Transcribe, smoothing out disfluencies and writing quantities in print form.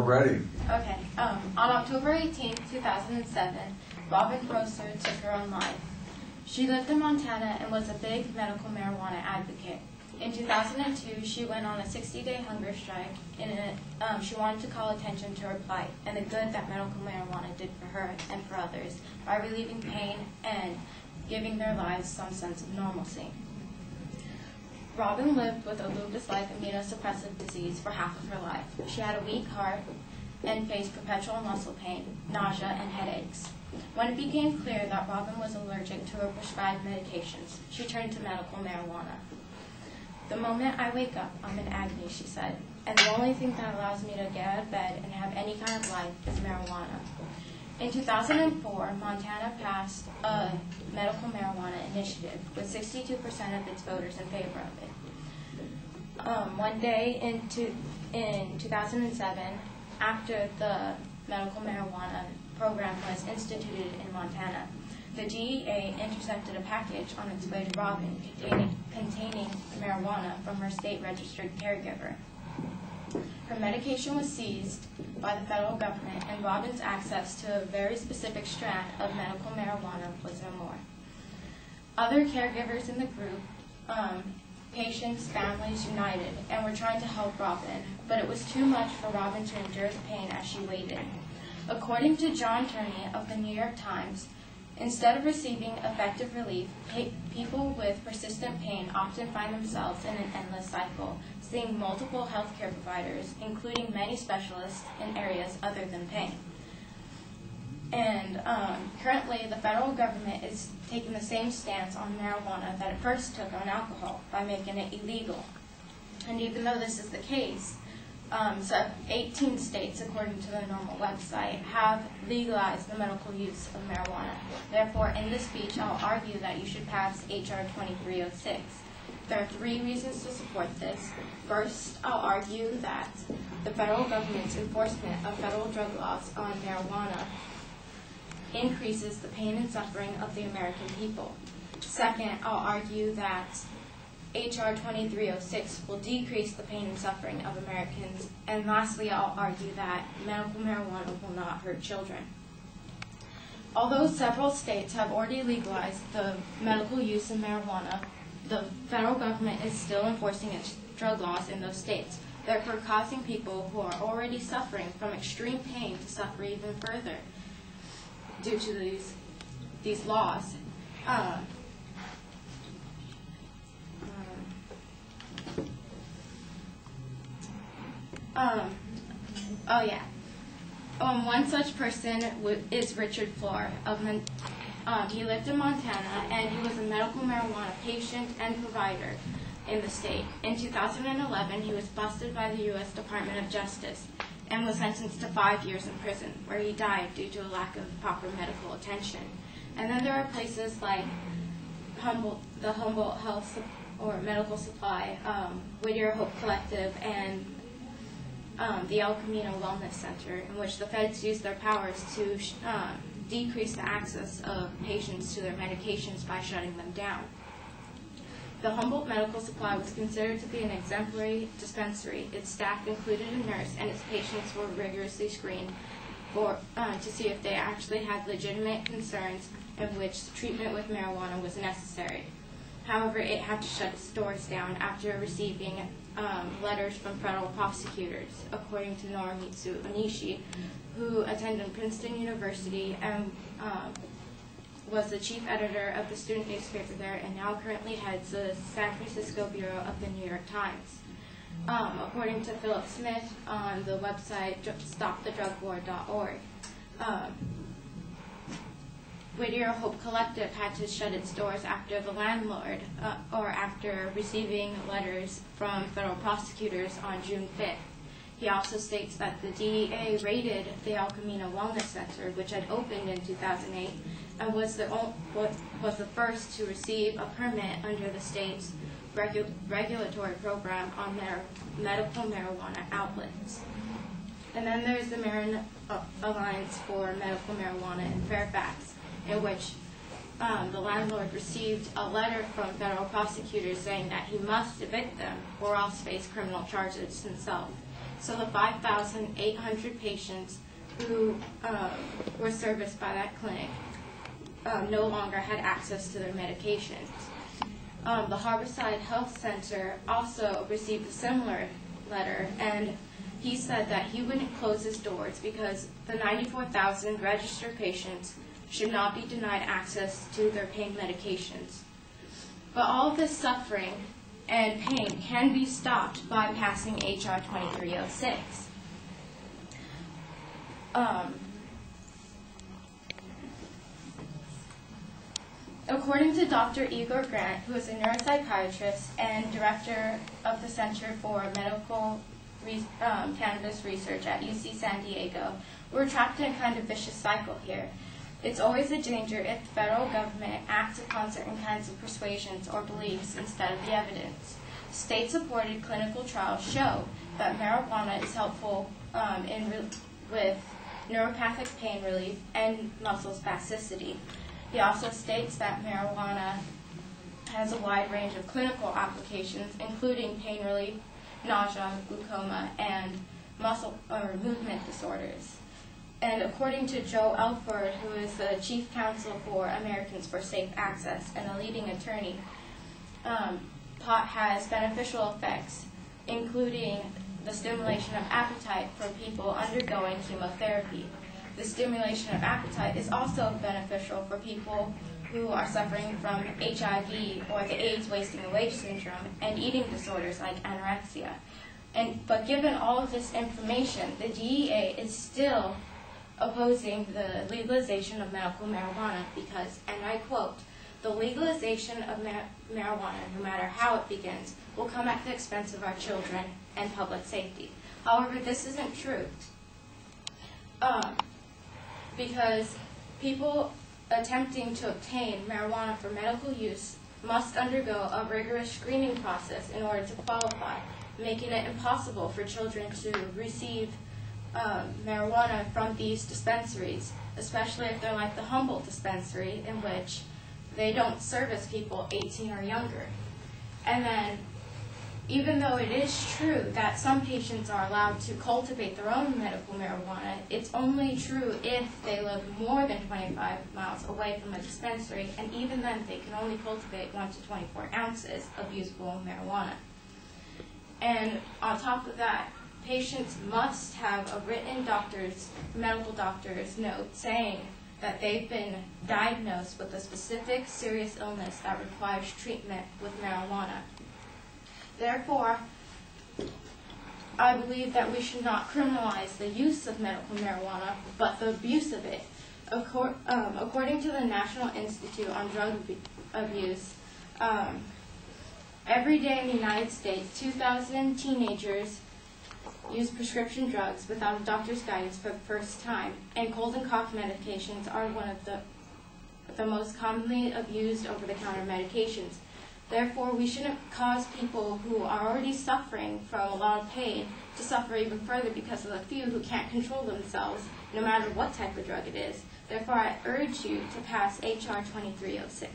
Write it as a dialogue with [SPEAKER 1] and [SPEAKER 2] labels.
[SPEAKER 1] We're ready.
[SPEAKER 2] Okay. On October 18, 2007, Robin Grosser took her own life. She lived in Montana and was a big medical marijuana advocate. In 2002, she went on a 60-day hunger strike, and she wanted to call attention to her plight and the good that medical marijuana did for her and for others by relieving pain and giving their lives some sense of normalcy. Robin lived with a lupus-like immunosuppressive disease for half of her life. She had a weak heart and faced perpetual muscle pain, nausea, and headaches. When it became clear that Robin was allergic to her prescribed medications, she turned to medical marijuana. "The moment I wake up, I'm in agony," she said, "and the only thing that allows me to get out of bed and have any kind of life is marijuana." In 2004, Montana passed a medical marijuana initiative with 62% of its voters in favor of it. One day in 2007, after the medical marijuana program was instituted in Montana, the DEA intercepted a package on its way to Robin containing marijuana from her state-registered caregiver. Her medication was seized by the federal government, and Robin's access to a very specific strand of medical marijuana was no more. Other caregivers in the group, patients, families united, and were trying to help Robin, but it was too much for Robin to endure the pain as she waited. According to John Turney of the New York Times, instead of receiving effective relief, people with persistent pain often find themselves in an endless cycle, seeing multiple healthcare providers, including many specialists in areas other than pain. And currently, the federal government is taking the same stance on marijuana that it first took on alcohol by making it illegal. And even though this is the case, 18 states, according to the NORML website, have legalized the medical use of marijuana. Therefore, in this speech, I'll argue that you should pass H.R. 2306. There are 3 reasons to support this. First, I'll argue that the federal government's enforcement of federal drug laws on marijuana increases the pain and suffering of the American people. Second, I'll argue that H.R. 2306 will decrease the pain and suffering of Americans. And lastly, I'll argue that medical marijuana will not hurt children. Although several states have already legalized the medical use of marijuana, the federal government is still enforcing its drug laws in those states, therefore causing people who are already suffering from extreme pain to suffer even further due to these laws. One such person is Richard Flohr. He lived in Montana, and he was a medical marijuana patient and provider in the state. In 2011, he was busted by the U.S. Department of Justice and was sentenced to 5 years in prison, where he died due to a lack of proper medical attention. And then there are places like the Humboldt Health or Medical Supply, Whittier Hope Collective, and the El Camino Wellness Center, in which the feds use their powers to decrease the access of patients to their medications by shutting them down. The Humboldt Medical Supply was considered to be an exemplary dispensary. Its staff included a nurse, and its patients were rigorously screened to see if they actually had legitimate concerns in which treatment with marijuana was necessary. However, it had to shut its doors down after receiving letters from federal prosecutors, according to Norimitsu Onishi, who attended Princeton University and was the chief editor of the student newspaper there, and now currently heads the San Francisco bureau of the New York Times. According to Philip Smith on the website stopthedrugwar.org, Whittier Hope Collective had to shut its doors after the landlord, or after receiving letters from federal prosecutors on June 5th. He also states that the DEA raided the El Camino Wellness Center, which had opened in 2008, and was the first to receive a permit under the state's regulatory program on their medical marijuana outlets. And then there's the Marin Alliance for Medical Marijuana in Fairfax, in which the landlord received a letter from federal prosecutors saying that he must evict them or else face criminal charges himself. so the 5,800 patients who were serviced by that clinic no longer had access to their medications. The Harborside Health Center also received a similar letter, and he said that he wouldn't close his doors because the 94,000 registered patients should not be denied access to their pain medications. But all of this suffering and pain can be stopped by passing H.R. 2306. According to Dr. Igor Grant, who is a neuropsychiatrist and director of the Center for Medical Cannabis Research at UC San Diego, we're trapped in a kind of vicious cycle here. It's always a danger if the federal government acts upon certain kinds of persuasions or beliefs instead of the evidence. State-supported clinical trials show that marijuana is helpful with neuropathic pain relief and muscle spasticity. He also states that marijuana has a wide range of clinical applications, including pain relief, nausea, glaucoma, and muscle or movement disorders. And according to Joe Elford, who is the chief counsel for Americans for Safe Access and a leading attorney, pot has beneficial effects, including the stimulation of appetite for people undergoing chemotherapy. The stimulation of appetite is also beneficial for people who are suffering from HIV or the AIDS wasting away syndrome and eating disorders like anorexia. But given all of this information, the DEA is still opposing the legalization of medical marijuana because, and I quote, "The legalization of marijuana, no matter how it begins, will come at the expense of our children and public safety." However, this isn't true. Because people attempting to obtain marijuana for medical use must undergo a rigorous screening process in order to qualify, making it impossible for children to receive marijuana from these dispensaries, especially if they're like the Humboldt dispensary, in which they don't service people 18 or younger. And then, even though it is true that some patients are allowed to cultivate their own medical marijuana, it's only true if they live more than 25 miles away from a dispensary, and even then they can only cultivate 1 to 24 ounces of usable marijuana. And on top of that, patients must have a written medical doctor's note saying that they've been diagnosed with a specific serious illness that requires treatment with marijuana. Therefore, I believe that we should not criminalize the use of medical marijuana, but the abuse of it. According to the National Institute on Drug Abuse, every day in the United States, 2,000 teenagers use prescription drugs without a doctor's guidance for the first time, and cold and cough medications are one of the most commonly abused over-the-counter medications. Therefore, we shouldn't cause people who are already suffering from a lot of pain to suffer even further because of the few who can't control themselves, no matter what type of drug it is. Therefore, I urge you to pass H.R. 2306.